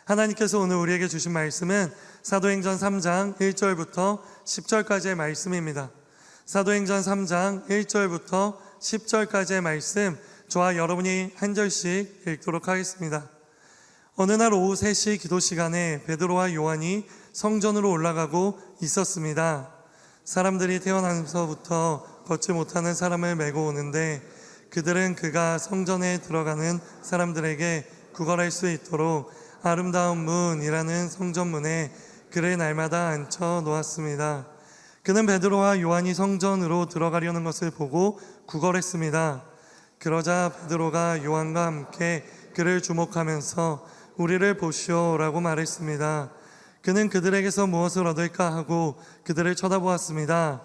하나님께서 오늘 우리에게 주신 말씀은 사도행전 3장 1절부터 10절까지의 말씀입니다. 사도행전 3장 1절부터 10절까지의 말씀, 저와 여러분이 한 절씩 읽도록 하겠습니다. 어느 날 오후 3시 기도 시간에 베드로와 요한이 성전으로 올라가고 있었습니다. 사람들이 태어나면서부터 걷지 못하는 사람을 메고 오는데 그들은 그가 성전에 들어가는 사람들에게 구걸할 수 있도록 아름다운 문이라는 성전문에 그를 날마다 앉혀 놓았습니다. 그는 베드로와 요한이 성전으로 들어가려는 것을 보고 구걸했습니다. 그러자 베드로가 요한과 함께 그를 주목하면서 우리를 보시오라고 말했습니다. 그는 그들에게서 무엇을 얻을까 하고 그들을 쳐다보았습니다.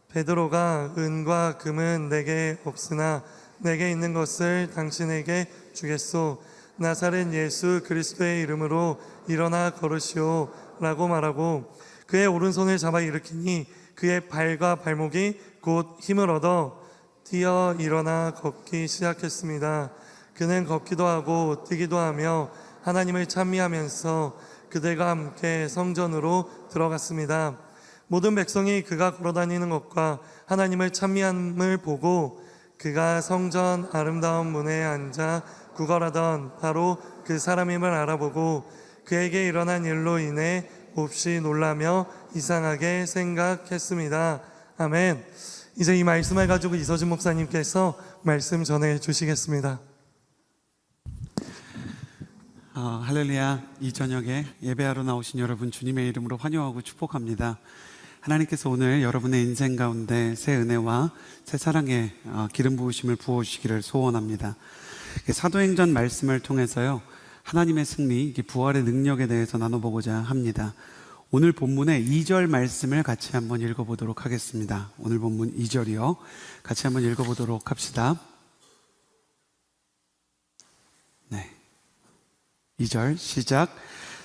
베드로가 은과 금은 내게 없으나 내게 있는 것을 당신에게 주겠소. 나사렛 예수 그리스도의 이름으로 일어나 걸으시오 라고 말하고 그의 오른손을 잡아 일으키니 그의 발과 발목이 곧 힘을 얻어 뛰어 일어나 걷기 시작했습니다. 그는 걷기도 하고 뛰기도 하며 하나님을 찬미하면서 그들과 함께 성전으로 들어갔습니다. 모든 백성이 그가 걸어다니는 것과 하나님을 찬미함을 보고 그가 성전 아름다운 문에 앉아 구걸하던 바로 그 사람임을 알아보고 그에게 일어난 일로 인해 몹시 놀라며 이상하게 생각했습니다. 아멘. 이제 이 말씀을 가지고 이서준 목사님께서 말씀 전해 주시겠습니다. 할렐루야. 이 저녁에 예배하러 나오신 여러분 주님의 이름으로 환영하고 축복합니다. 하나님께서 오늘 여러분의 인생 가운데 새 은혜와 새 사랑의 기름 부으심을 부어주시기를 소원합니다. 사도행전 말씀을 통해서요, 하나님의 승리, 부활의 능력에 대해서 나눠보고자 합니다. 오늘 본문의 2절 말씀을 같이 한번 읽어보도록 하겠습니다. 오늘 본문 2절이요, 같이 한번 읽어보도록 합시다. 네, 2절 시작.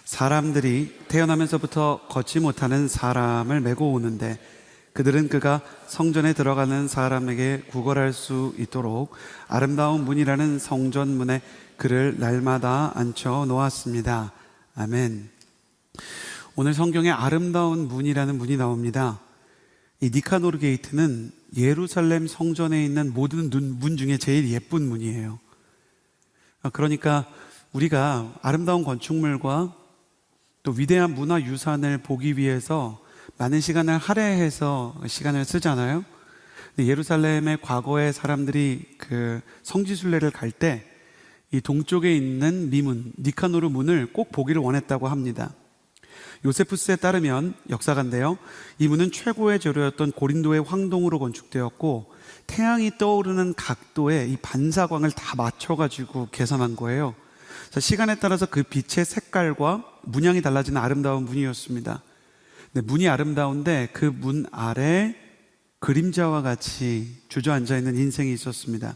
사람들이 태어나면서부터 걷지 못하는 사람을 메고 오는데 그들은 그가 성전에 들어가는 사람에게 구걸할 수 있도록 아름다운 문이라는 성전문에 그를 날마다 앉혀 놓았습니다. 아멘. 오늘 성경에 아름다운 문이라는 문이 나옵니다. 이 니카노르 게이트는 예루살렘 성전에 있는 모든 문 중에 제일 예쁜 문이에요. 그러니까 우리가 아름다운 건축물과 또 위대한 문화유산을 보기 위해서 많은 시간을 할애해서 시간을 쓰잖아요. 근데 예루살렘의 과거의 사람들이 그 성지순례를 갈 때 이 동쪽에 있는 미문, 니카노르 문을 꼭 보기를 원했다고 합니다. 요세푸스에 따르면 역사가인데요, 이 문은 최고의 재료였던 고린도의 황동으로 건축되었고 태양이 떠오르는 각도에 이 반사광을 다 맞춰가지고 계산한 거예요. 시간에 따라서 그 빛의 색깔과 문양이 달라지는 아름다운 문이었습니다. 문이 아름다운데 그 문 아래 그림자와 같이 주저앉아 있는 인생이 있었습니다.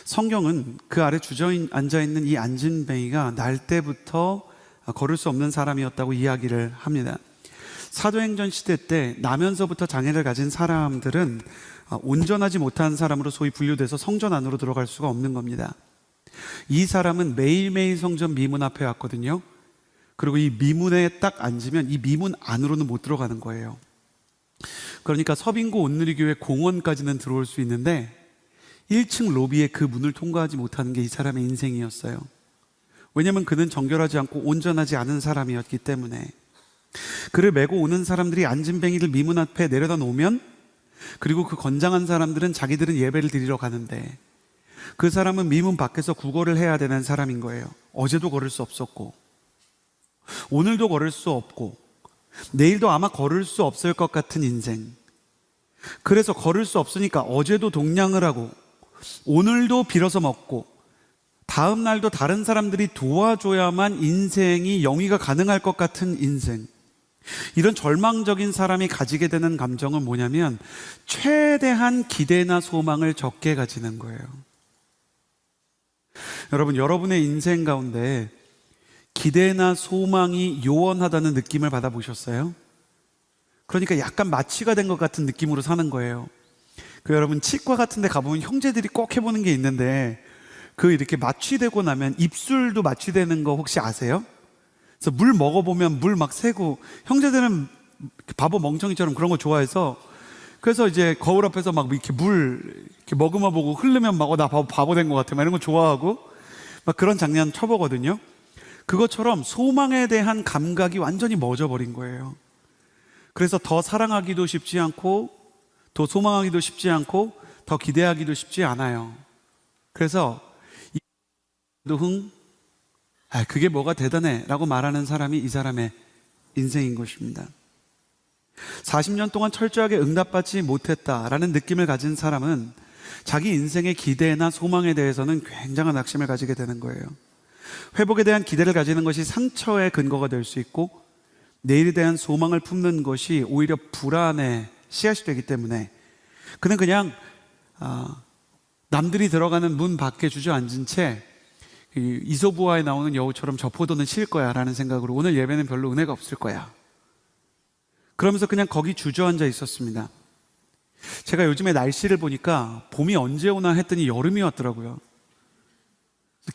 성경은 그 아래 주저앉아 있는 이 안진뱅이가 날 때부터 걸을 수 없는 사람이었다고 이야기를 합니다. 사도행전 시대 때 나면서부터 장애를 가진 사람들은 온전하지 못한 사람으로 소위 분류돼서 성전 안으로 들어갈 수가 없는 겁니다. 이 사람은 매일매일 성전 미문 앞에 왔거든요. 그리고 이 미문에 딱 앉으면 이 미문 안으로는 못 들어가는 거예요. 그러니까 서빙고 온누리교회 공원까지는 들어올 수 있는데 1층 로비에 그 문을 통과하지 못하는 게 이 사람의 인생이었어요. 왜냐하면 그는 정결하지 않고 온전하지 않은 사람이었기 때문에. 그를 메고 오는 사람들이 안진뱅이를 미문 앞에 내려다 놓으면, 그리고 그 건장한 사람들은 자기들은 예배를 드리러 가는데 그 사람은 미문 밖에서 구걸을 해야 되는 사람인 거예요. 어제도 걸을 수 없었고 오늘도 걸을 수 없고 내일도 아마 걸을 수 없을 것 같은 인생. 그래서 걸을 수 없으니까 어제도 동냥을 하고 오늘도 빌어서 먹고 다음 날도 다른 사람들이 도와줘야만 인생이 영위가 가능할 것 같은 인생. 이런 절망적인 사람이 가지게 되는 감정은 뭐냐면 최대한 기대나 소망을 적게 가지는 거예요. 여러분, 여러분의 인생 가운데 기대나 소망이 요원하다는 느낌을 받아보셨어요? 그러니까 약간 마취가 된 것 같은 느낌으로 사는 거예요. 여러분, 치과 같은 데 가보면 형제들이 꼭 해보는 게 있는데 그 이렇게 마취되고 나면 입술도 마취되는 거 혹시 아세요? 그래서 물 먹어보면 물 막 새고, 형제들은 바보 멍청이처럼 그런 거 좋아해서, 그래서 이제 거울 앞에서 막 이렇게 물 이렇게 머금어 보고 흐르면 막 나 바보 된 것 같아 막 이런 거 좋아하고 막 그런 장면 쳐보거든요. 그것처럼 소망에 대한 감각이 완전히 멎어버린 거예요. 그래서 더 사랑하기도 쉽지 않고, 더 소망하기도 쉽지 않고, 더 기대하기도 쉽지 않아요. 그래서 그게 뭐가 대단해 라고 말하는 사람이 이 사람의 인생인 것입니다. 40년 동안 철저하게 응답받지 못했다라는 느낌을 가진 사람은 자기 인생의 기대나 소망에 대해서는 굉장한 낙심을 가지게 되는 거예요. 회복에 대한 기대를 가지는 것이 상처의 근거가 될 수 있고, 내일에 대한 소망을 품는 것이 오히려 불안의 씨앗이 되기 때문에 그는 그냥 남들이 들어가는 문 밖에 주저앉은 채 이소부화에 나오는 여우처럼 저 포도는 실 거야 라는 생각으로 오늘 예배는 별로 은혜가 없을 거야, 그러면서 그냥 거기 주저앉아 있었습니다. 제가 요즘에 날씨를 보니까 봄이 언제 오나 했더니 여름이 왔더라고요.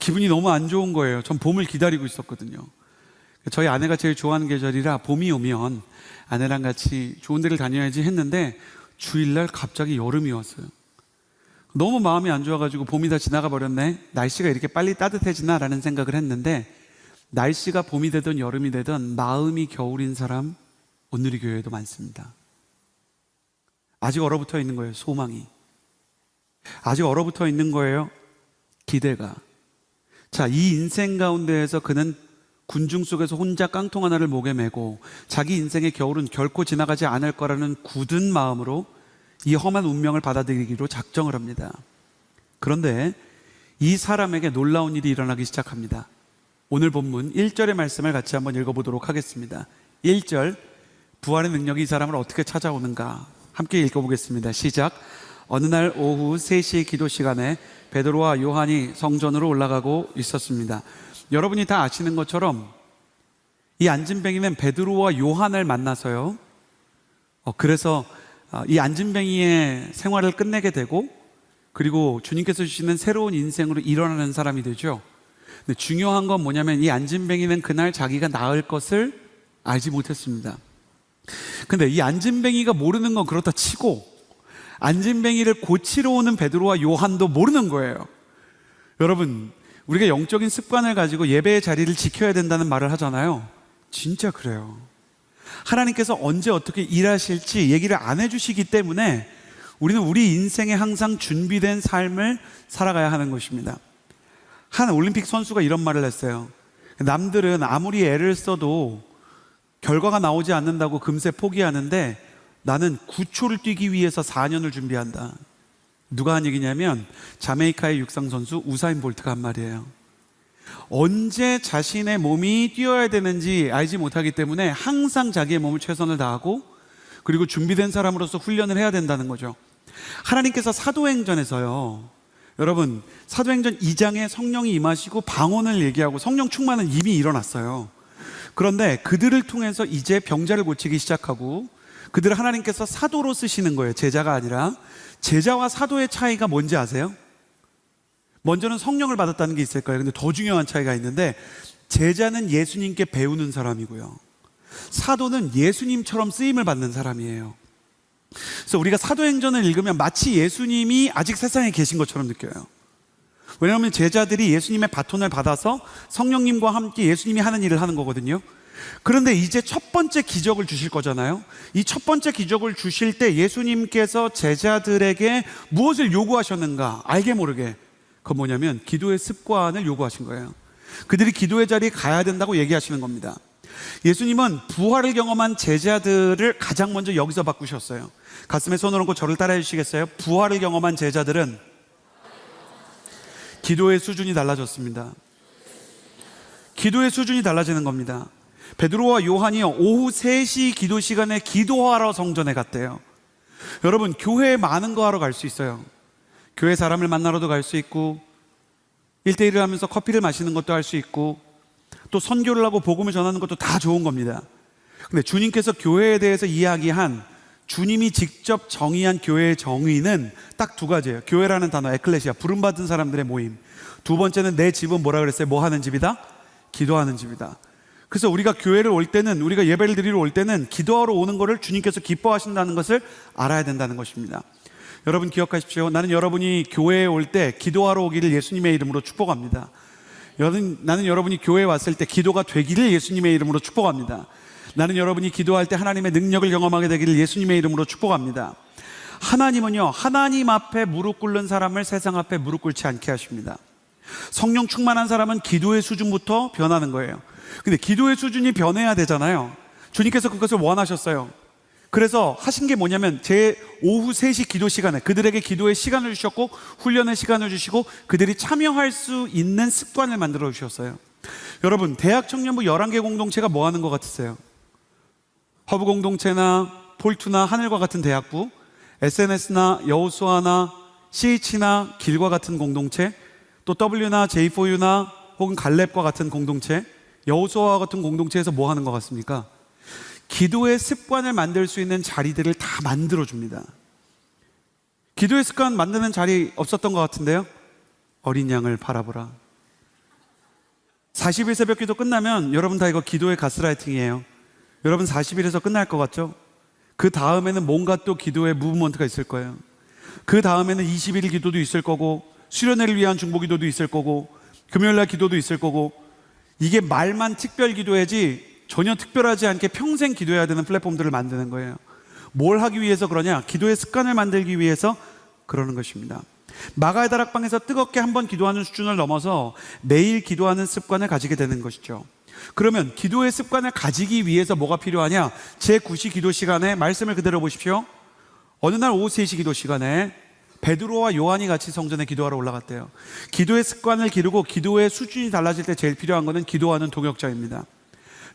기분이 너무 안 좋은 거예요. 전 봄을 기다리고 있었거든요. 저희 아내가 제일 좋아하는 계절이라 봄이 오면 아내랑 같이 좋은 데를 다녀야지 했는데 주일날 갑자기 여름이 왔어요. 너무 마음이 안 좋아가지고 봄이 다 지나가 버렸네, 날씨가 이렇게 빨리 따뜻해지나 라는 생각을 했는데, 날씨가 봄이 되든 여름이 되든 마음이 겨울인 사람 오늘이 교회에도 많습니다. 아직 얼어붙어 있는 거예요. 소망이 아직 얼어붙어 있는 거예요. 기대가. 자, 이 인생 가운데에서 그는 군중 속에서 혼자 깡통 하나를 목에 메고 자기 인생의 겨울은 결코 지나가지 않을 거라는 굳은 마음으로 이 험한 운명을 받아들이기로 작정을 합니다. 그런데 이 사람에게 놀라운 일이 일어나기 시작합니다. 오늘 본문 1절의 말씀을 같이 한번 읽어보도록 하겠습니다. 1절, 부활의 능력이 이 사람을 어떻게 찾아오는가 함께 읽어보겠습니다. 시작. 어느 날 오후 3시 기도 시간에 베드로와 요한이 성전으로 올라가고 있었습니다. 여러분이 다 아시는 것처럼 이 안진뱅이는 베드로와 요한을 만나서요, 그래서 이 안진뱅이의 생활을 끝내게 되고, 그리고 주님께서 주시는 새로운 인생으로 일어나는 사람이 되죠. 근데 중요한 건 뭐냐면 이 안진뱅이는 그날 자기가 나을 것을 알지 못했습니다. 근데 이 안진뱅이가 모르는 건 그렇다 치고 안진뱅이를 고치러 오는 베드로와 요한도 모르는 거예요. 여러분, 우리가 영적인 습관을 가지고 예배의 자리를 지켜야 된다는 말을 하잖아요. 진짜 그래요. 하나님께서 언제 어떻게 일하실지 얘기를 안 해주시기 때문에 우리는 우리 인생에 항상 준비된 삶을 살아가야 하는 것입니다. 한 올림픽 선수가 이런 말을 했어요. 남들은 아무리 애를 써도 결과가 나오지 않는다고 금세 포기하는데 나는 9초를 뛰기 위해서 4년을 준비한다. 누가 한 얘기냐면 자메이카의 육상 선수 우사인 볼트가 한 말이에요. 언제 자신의 몸이 뛰어야 되는지 알지 못하기 때문에 항상 자기의 몸을 최선을 다하고, 그리고 준비된 사람으로서 훈련을 해야 된다는 거죠. 하나님께서 사도행전에서요, 여러분, 사도행전 2장에 성령이 임하시고 방언을 얘기하고 성령 충만은 이미 일어났어요. 그런데 그들을 통해서 이제 병자를 고치기 시작하고, 그들을 하나님께서 사도로 쓰시는 거예요. 제자가 아니라. 제자와 사도의 차이가 뭔지 아세요? 먼저는 성령을 받았다는 게 있을 거예요. 근데 더 중요한 차이가 있는데, 제자는 예수님께 배우는 사람이고요, 사도는 예수님처럼 쓰임을 받는 사람이에요. 그래서 우리가 사도행전을 읽으면 마치 예수님이 아직 세상에 계신 것처럼 느껴요. 왜냐하면 제자들이 예수님의 바톤을 받아서 성령님과 함께 예수님이 하는 일을 하는 거거든요. 그런데 이제 첫 번째 기적을 주실 거잖아요. 이 첫 번째 기적을 주실 때 예수님께서 제자들에게 무엇을 요구하셨는가? 알게 모르게. 그건 뭐냐면 기도의 습관을 요구하신 거예요. 그들이 기도의 자리에 가야 된다고 얘기하시는 겁니다. 예수님은 부활을 경험한 제자들을 가장 먼저 여기서 바꾸셨어요. 가슴에 손을 얹고 저를 따라해 주시겠어요? 부활을 경험한 제자들은 기도의 수준이 달라졌습니다. 기도의 수준이 달라지는 겁니다. 베드로와 요한이요, 오후 3시 기도 시간에 기도하러 성전에 갔대요. 여러분, 교회에 많은 거 하러 갈 수 있어요. 교회 사람을 만나러도 갈 수 있고, 1대1을 하면서 커피를 마시는 것도 할 수 있고, 또 선교를 하고 복음을 전하는 것도 다 좋은 겁니다. 근데 주님께서 교회에 대해서 이야기한, 주님이 직접 정의한 교회의 정의는 딱 2가지예요. 교회라는 단어, 에클레시아, 부름받은 사람들의 모임. 2번째는 내 집은 뭐라 그랬어요? 뭐 하는 집이다? 기도하는 집이다. 그래서 우리가 교회를 올 때는, 우리가 예배를 드리러 올 때는 기도하러 오는 것을 주님께서 기뻐하신다는 것을 알아야 된다는 것입니다. 여러분 기억하십시오. 나는 여러분이 교회에 올 때 기도하러 오기를 예수님의 이름으로 축복합니다. 나는 여러분이 교회에 왔을 때 기도가 되기를 예수님의 이름으로 축복합니다. 나는 여러분이 기도할 때 하나님의 능력을 경험하게 되기를 예수님의 이름으로 축복합니다. 하나님은요, 하나님 앞에 무릎 꿇는 사람을 세상 앞에 무릎 꿇지 않게 하십니다. 성령 충만한 사람은 기도의 수준부터 변하는 거예요. 근데 기도의 수준이 변해야 되잖아요. 주님께서 그것을 원하셨어요. 그래서 하신 게 뭐냐면 제 오후 3시 기도 시간에 그들에게 기도의 시간을 주셨고 훈련의 시간을 주시고 그들이 참여할 수 있는 습관을 만들어 주셨어요. 여러분, 대학 청년부 11개 공동체가 뭐 하는 것 같으세요? 허브 공동체나 폴투나 하늘과 같은 대학부, SNS나 여호수아나 CH나 길과 같은 공동체, 또 W나 J4U나 혹은 갈렙과 같은 공동체, 여호수아와 같은 공동체에서 뭐 하는 것 같습니까? 기도의 습관을 만들 수 있는 자리들을 다 만들어줍니다. 기도의 습관 만드는 자리 없었던 것 같은데요? 어린 양을 바라보라. 40일 새벽 기도 끝나면 여러분 다 이거 기도의 가스라이팅이에요. 여러분 40일에서 끝날 것 같죠? 그 다음에는 뭔가 또 기도의 무브먼트가 있을 거예요. 그 다음에는 21일 기도도 있을 거고 수련회를 위한 중보 기도도 있을 거고 금요일날 기도도 있을 거고, 이게 말만 특별 기도해야지 전혀 특별하지 않게 평생 기도해야 되는 플랫폼들을 만드는 거예요. 뭘 하기 위해서 그러냐? 기도의 습관을 만들기 위해서 그러는 것입니다. 마가의 다락방에서 뜨겁게 한번 기도하는 수준을 넘어서 매일 기도하는 습관을 가지게 되는 것이죠. 그러면 기도의 습관을 가지기 위해서 뭐가 필요하냐? 제9시 기도 시간에 말씀을 그대로 보십시오. 어느 날 오후 3시 기도 시간에 베드로와 요한이 같이 성전에 기도하러 올라갔대요. 기도의 습관을 기르고 기도의 수준이 달라질 때 제일 필요한 것은 기도하는 동역자입니다.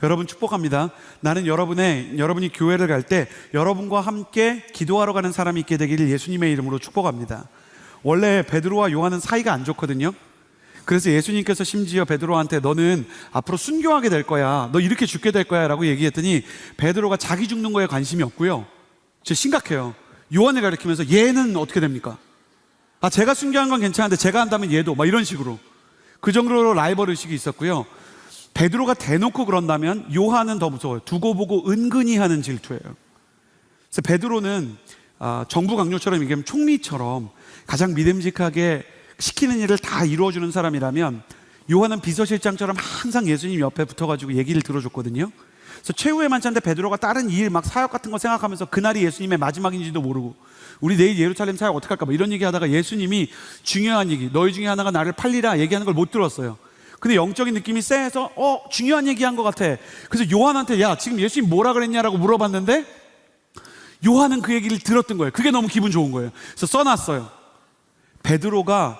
여러분 축복합니다. 나는 여러분이 교회를 갈 때 여러분과 함께 기도하러 가는 사람이 있게 되기를 예수님의 이름으로 축복합니다. 원래 베드로와 요한은 사이가 안 좋거든요. 그래서 예수님께서 심지어 베드로한테 너는 앞으로 순교하게 될 거야, 너 이렇게 죽게 될 거야 라고 얘기했더니 베드로가 자기 죽는 거에 관심이 없고요, 진짜 심각해요. 요한을 가리키면서 얘는 어떻게 됩니까? 제가 순교한 건 괜찮은데 제가 한다면 얘도, 막 이런 식으로. 그 정도로 라이벌 의식이 있었고요. 베드로가 대놓고 그런다면 요한은 더 무서워요. 두고 보고 은근히 하는 질투예요. 그래서 베드로는 정부 강요처럼 얘기하면 총리처럼 가장 믿음직하게 시키는 일을 다 이루어주는 사람이라면, 요한은 비서실장처럼 항상 예수님 옆에 붙어가지고 얘기를 들어줬거든요. 그래서 최후의 만찬 때 베드로가 다른 일 막 사역 같은 거 생각하면서 그날이 예수님의 마지막인지도 모르고 우리 내일 예루살렘 사역 어떻게 할까 뭐 이런 얘기 하다가 예수님이 중요한 얘기, 너희 중에 하나가 나를 팔리라 얘기하는 걸 못 들었어요. 근데 영적인 느낌이 쎄해서 중요한 얘기한 것 같아. 그래서 요한한테 야 지금 예수님 뭐라 그랬냐라고 물어봤는데 요한은 그 얘기를 들었던 거예요. 그게 너무 기분 좋은 거예요. 그래서 써놨어요. 베드로가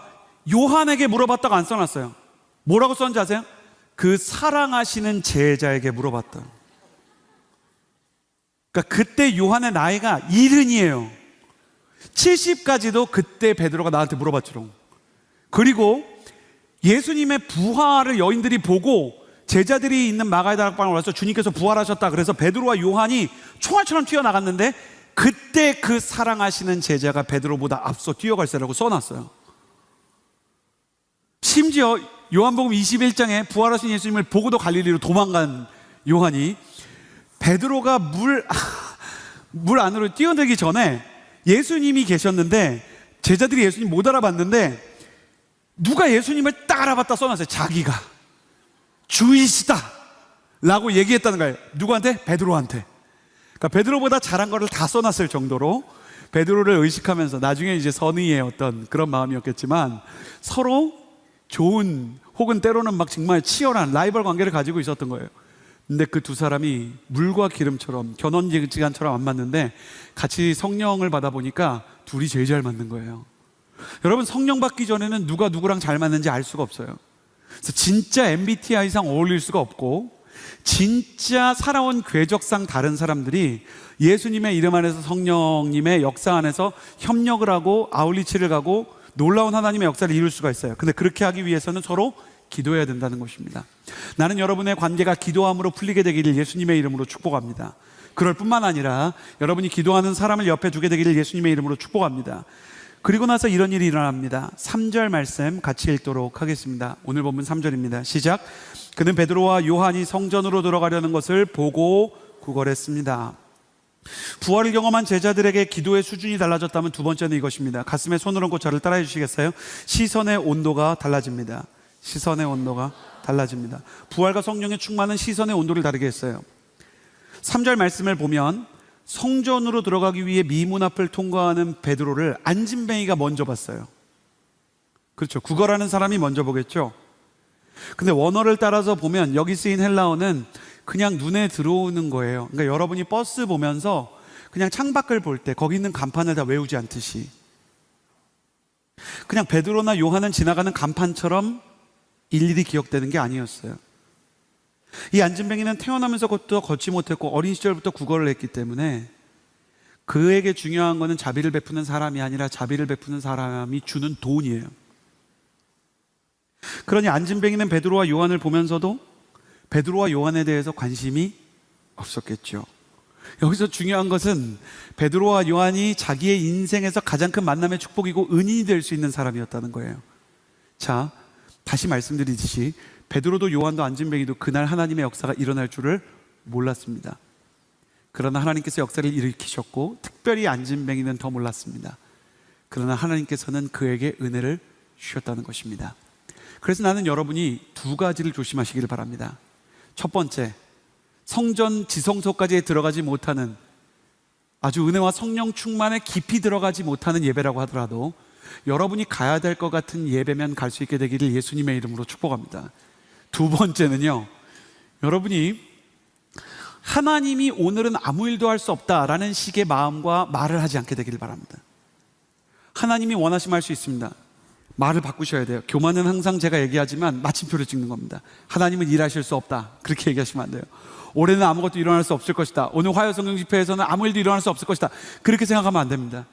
요한에게 물어봤다가 안 써놨어요. 뭐라고 썼는지 아세요? 그 사랑하시는 제자에게 물어봤다. 그러니까 그때 요한의 나이가 70이에요 70까지도 그때 베드로가 나한테 물어봤지롱. 그리고 예수님의 부활을 여인들이 보고 제자들이 있는 마가의 다락방에 와서 주님께서 부활하셨다 그래서 베드로와 요한이 총알처럼 튀어나갔는데 그때 그 사랑하시는 제자가 베드로보다 앞서 뛰어갈세라고 써놨어요. 심지어 요한복음 21장에 부활하신 예수님을 보고도 갈릴리로 도망간 요한이 베드로가 물 안으로 뛰어들기 전에 예수님이 계셨는데 제자들이 예수님 못 알아봤는데 누가 예수님을 딱 알아봤다 써놨어요. 자기가 주이시다 라고 얘기했다는 거예요. 누구한테? 베드로한테. 그러니까 베드로보다 잘한 거를 다 써놨을 정도로 베드로를 의식하면서, 나중에 이제 선의의 어떤 그런 마음이었겠지만 서로 좋은, 혹은 때로는 막 정말 치열한 라이벌 관계를 가지고 있었던 거예요. 근데 그 두 사람이 물과 기름처럼 견원지간처럼 안 맞는데 같이 성령을 받아보니까 둘이 제일 잘 맞는 거예요. 여러분, 성령 받기 전에는 누가 누구랑 잘 맞는지 알 수가 없어요. 그래서 진짜 MBTI상 어울릴 수가 없고 진짜 살아온 궤적상 다른 사람들이 예수님의 이름 안에서 성령님의 역사 안에서 협력을 하고 아울리치를 가고 놀라운 하나님의 역사를 이룰 수가 있어요. 근데 그렇게 하기 위해서는 서로 기도해야 된다는 것입니다. 나는 여러분의 관계가 기도함으로 풀리게 되기를 예수님의 이름으로 축복합니다. 그럴 뿐만 아니라 여러분이 기도하는 사람을 옆에 두게 되기를 예수님의 이름으로 축복합니다. 그리고 나서 이런 일이 일어납니다. 3절 말씀 같이 읽도록 하겠습니다. 오늘 본문 3절입니다. 시작. 그는 베드로와 요한이 성전으로 들어가려는 것을 보고 구걸했습니다. 부활을 경험한 제자들에게 기도의 수준이 달라졌다면 두 번째는 이것입니다. 가슴에 손을 얹고 저를 따라해 주시겠어요? 시선의 온도가 달라집니다. 시선의 온도가 달라집니다. 부활과 성령의 충만은 시선의 온도를 다르게 했어요. 3절 말씀을 보면 성전으로 들어가기 위해 미문 앞을 통과하는 베드로를 안진뱅이가 먼저 봤어요. 그렇죠. 구걸하는 사람이 먼저 보겠죠. 근데 원어를 따라서 보면 여기 쓰인 헬라어는 그냥 눈에 들어오는 거예요. 그러니까 여러분이 버스 보면서 그냥 창밖을 볼 때 거기 있는 간판을 다 외우지 않듯이 그냥 베드로나 요한은 지나가는 간판처럼 일일이 기억되는 게 아니었어요. 이 안진뱅이는 태어나면서부터 걷지 못했고 어린 시절부터 구걸을 했기 때문에 그에게 중요한 것은 자비를 베푸는 사람이 아니라 자비를 베푸는 사람이 주는 돈이에요. 그러니 안진뱅이는 베드로와 요한을 보면서도 베드로와 요한에 대해서 관심이 없었겠죠. 여기서 중요한 것은 베드로와 요한이 자기의 인생에서 가장 큰 만남의 축복이고 은인이 될 수 있는 사람이었다는 거예요. 자, 다시 말씀드리듯이 베드로도 요한도 안진뱅이도 그날 하나님의 역사가 일어날 줄을 몰랐습니다. 그러나 하나님께서 역사를 일으키셨고 특별히 안진뱅이는 더 몰랐습니다. 그러나 하나님께서는 그에게 은혜를 주셨다는 것입니다. 그래서 나는 여러분이 두 가지를 조심하시기를 바랍니다. 첫 번째, 성전 지성소까지 들어가지 못하는 아주 은혜와 성령 충만에 깊이 들어가지 못하는 예배라고 하더라도 여러분이 가야 될 것 같은 예배면 갈 수 있게 되기를 예수님의 이름으로 축복합니다. 두 번째는요, 여러분이 하나님이 오늘은 아무 일도 할 수 없다라는 식의 마음과 말을 하지 않게 되기를 바랍니다. 하나님이 원하시면 할 수 있습니다. 말을 바꾸셔야 돼요. 교만은 항상 제가 얘기하지만 마침표를 찍는 겁니다. 하나님은 일하실 수 없다, 그렇게 얘기하시면 안 돼요. 올해는 아무것도 일어날 수 없을 것이다. 오늘 화요성경 집회에서는 아무 일도 일어날 수 없을 것이다, 그렇게 생각하면 안 됩니다.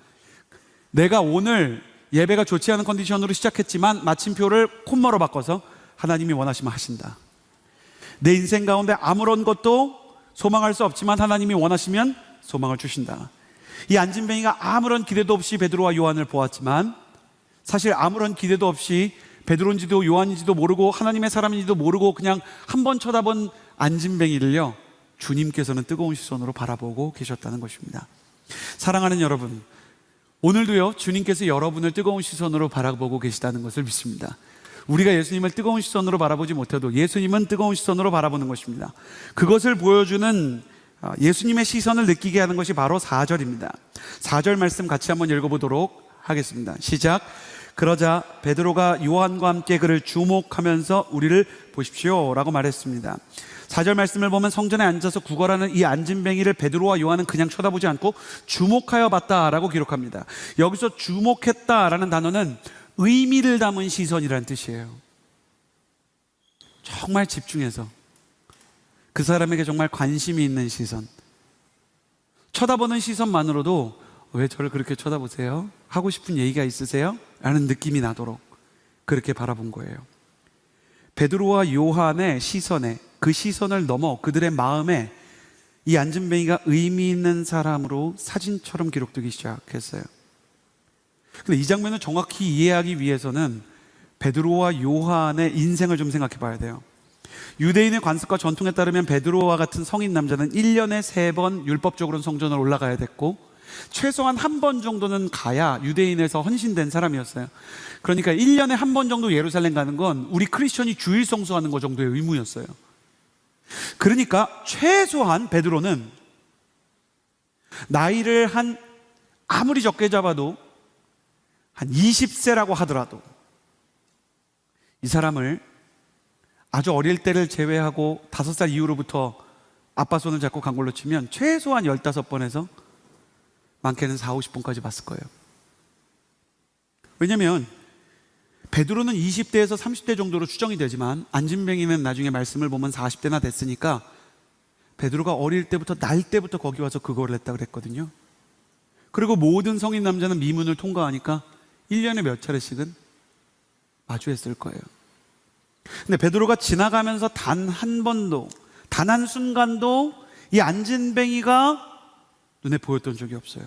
내가 오늘 예배가 좋지 않은 컨디션으로 시작했지만 마침표를 콤마로 바꿔서 하나님이 원하시면 하신다. 내 인생 가운데 아무런 것도 소망할 수 없지만 하나님이 원하시면 소망을 주신다. 이 안진뱅이가 아무런 기대도 없이 베드로와 요한을 보았지만 사실 아무런 기대도 없이 베드로인지도 요한인지도 모르고 하나님의 사람인지도 모르고 그냥 한 번 쳐다본 안진뱅이를요, 주님께서는 뜨거운 시선으로 바라보고 계셨다는 것입니다. 사랑하는 여러분, 오늘도요 주님께서 여러분을 뜨거운 시선으로 바라보고 계시다는 것을 믿습니다. 우리가 예수님을 뜨거운 시선으로 바라보지 못해도 예수님은 뜨거운 시선으로 바라보는 것입니다. 그것을 보여주는 예수님의 시선을 느끼게 하는 것이 바로 4절입니다. 4절 말씀 같이 한번 읽어보도록 하겠습니다. 시작. 그러자 베드로가 요한과 함께 그를 주목하면서 우리를 보십시오 라고 말했습니다. 4절 말씀을 보면 성전에 앉아서 구걸하는 이 안진뱅이를 베드로와 요한은 그냥 쳐다보지 않고 주목하여 봤다라고 기록합니다. 여기서 주목했다라는 단어는 의미를 담은 시선이라는 뜻이에요. 정말 집중해서 그 사람에게 정말 관심이 있는 시선, 쳐다보는 시선만으로도 왜 저를 그렇게 쳐다보세요? 하고 싶은 얘기가 있으세요? 라는 느낌이 나도록 그렇게 바라본 거예요. 베드로와 요한의 시선에, 그 시선을 넘어 그들의 마음에 이 안진뱅이가 의미 있는 사람으로 사진처럼 기록되기 시작했어요. 근데 이 장면을 정확히 이해하기 위해서는 베드로와 요한의 인생을 좀 생각해 봐야 돼요. 유대인의 관습과 전통에 따르면 베드로와 같은 성인 남자는 1년에 3번 율법적으로는 성전을 올라가야 됐고 최소한 한 번 정도는 가야 유대인에서 헌신된 사람이었어요. 그러니까 1년에 한 번 정도 예루살렘 가는 건 우리 크리스천이 주일 성수하는 것 정도의 의무였어요. 그러니까 최소한 베드로는 나이를 아무리 적게 잡아도 한 20세라고 하더라도 이 사람을 아주 어릴 때를 제외하고 5살 이후로부터 아빠 손을 잡고 간 걸로 치면 최소한 15번에서 많게는 40-50번까지 봤을 거예요. 왜냐하면 베드로는 20대에서 30대 정도로 추정이 되지만 안진뱅이는 나중에 말씀을 보면 40대나 됐으니까 베드로가 어릴 때부터 날 때부터 거기 와서 그거를 했다고 그랬거든요. 그리고 모든 성인 남자는 미문을 통과하니까 1년에 몇 차례씩은 마주했을 거예요. 근데 베드로가 지나가면서 단 한 번도, 단 한 순간도 이 안진뱅이가 눈에 보였던 적이 없어요.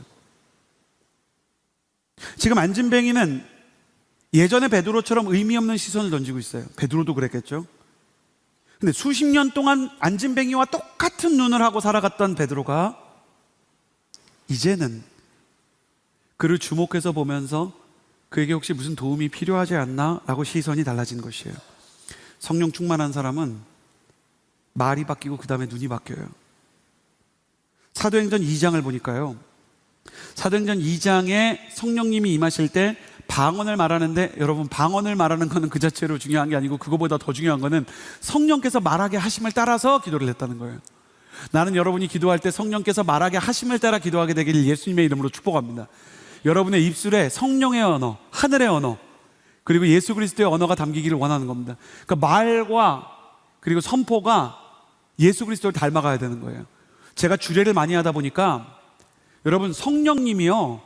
지금 안진뱅이는 예전에 베드로처럼 의미 없는 시선을 던지고 있어요. 베드로도 그랬겠죠. 근데 수십 년 동안 안진뱅이와 똑같은 눈을 하고 살아갔던 베드로가 이제는 그를 주목해서 보면서 그에게 혹시 무슨 도움이 필요하지 않나? 라고 시선이 달라진 것이에요. 성령 충만한 사람은 말이 바뀌고 그 다음에 눈이 바뀌어요. 사도행전 2장을 보니까요, 사도행전 2장에 성령님이 임하실 때 방언을 말하는데, 여러분, 방언을 말하는 것은 그 자체로 중요한 게 아니고 그거보다 더 중요한 것은 성령께서 말하게 하심을 따라서 기도를 했다는 거예요. 나는 여러분이 기도할 때 성령께서 말하게 하심을 따라 기도하게 되기를 예수님의 이름으로 축복합니다. 여러분의 입술에 성령의 언어, 하늘의 언어, 그리고 예수 그리스도의 언어가 담기기를 원하는 겁니다. 그러니까 말과 그리고 선포가 예수 그리스도를 닮아가야 되는 거예요. 제가 주례를 많이 하다 보니까 여러분, 성령님이요,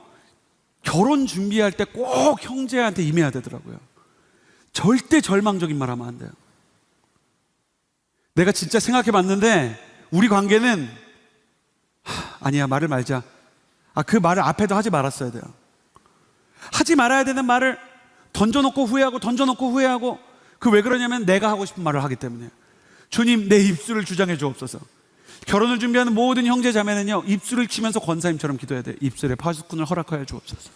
결혼 준비할 때 꼭 형제한테 임해야 되더라고요. 절대 절망적인 말 하면 안 돼요. 내가 진짜 생각해 봤는데 우리 관계는 아니야, 말을 말자. 그 말을 앞에도 하지 말았어야 돼요. 하지 말아야 되는 말을 던져놓고 후회하고 던져놓고 후회하고, 그 왜 그러냐면 내가 하고 싶은 말을 하기 때문에. 주님, 내 입술을 주장해 주옵소서. 결혼을 준비하는 모든 형제 자매는요, 입술을 치면서 권사님처럼 기도해야 돼요. 입술에 파수꾼을 허락하여 주옵소서.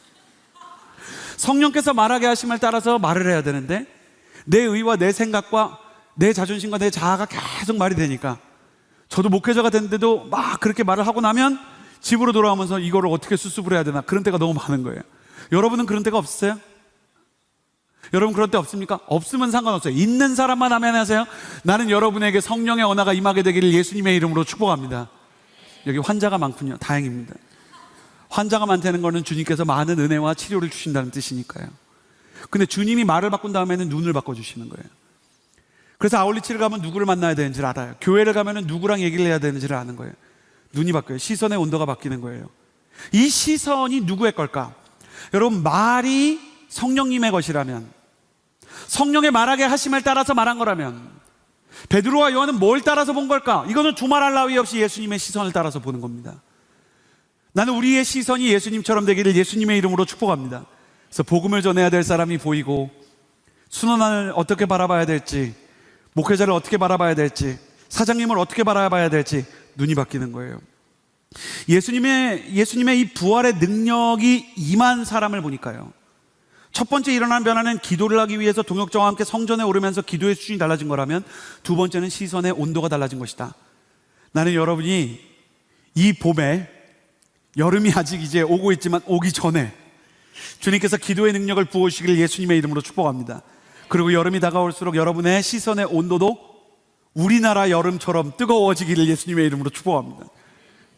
성령께서 말하게 하심을 따라서 말을 해야 되는데 내 의와 내 생각과 내 자존심과 내 자아가 계속 말이 되니까, 저도 목회자가 됐는데도 막 그렇게 말을 하고 나면 집으로 돌아오면서 이거를 어떻게 수습을 해야 되나, 그런 때가 너무 많은 거예요. 여러분은 그런 때가 없으세요? 여러분 그런 때 없습니까? 없으면 상관없어요. 있는 사람만 하면 하세요. 나는 여러분에게 성령의 언어가 임하게 되기를 예수님의 이름으로 축복합니다. 여기 환자가 많군요. 다행입니다. 환자가 많다는 것은 주님께서 많은 은혜와 치료를 주신다는 뜻이니까요. 근데 주님이 말을 바꾼 다음에는 눈을 바꿔주시는 거예요. 그래서 아울리치를 가면 누구를 만나야 되는지를 알아요. 교회를 가면 누구랑 얘기를 해야 되는지를 아는 거예요. 눈이 바뀌어요. 시선의 온도가 바뀌는 거예요. 이 시선이 누구의 걸까? 여러분, 말이 성령님의 것이라면, 성령의 말하게 하심을 따라서 말한 거라면, 베드로와 요한은 뭘 따라서 본 걸까? 이거는 두말할 나위 없이 예수님의 시선을 따라서 보는 겁니다. 나는 우리의 시선이 예수님처럼 되기를 예수님의 이름으로 축복합니다. 그래서 복음을 전해야 될 사람이 보이고, 순환을 어떻게 바라봐야 될지, 목회자를 어떻게 바라봐야 될지, 사장님을 어떻게 바라봐야 될지 눈이 바뀌는 거예요. 예수님의 이 부활의 능력이 임한 사람을 보니까요, 첫 번째 일어난 변화는 기도를 하기 위해서 동역자와 함께 성전에 오르면서 기도의 수준이 달라진 거라면, 두 번째는 시선의 온도가 달라진 것이다. 나는 여러분이 이 봄에, 여름이 아직 이제 오고 있지만 오기 전에 주님께서 기도의 능력을 부어주시기를 예수님의 이름으로 축복합니다. 그리고 여름이 다가올수록 여러분의 시선의 온도도 우리나라 여름처럼 뜨거워지기를 예수님의 이름으로 축복합니다.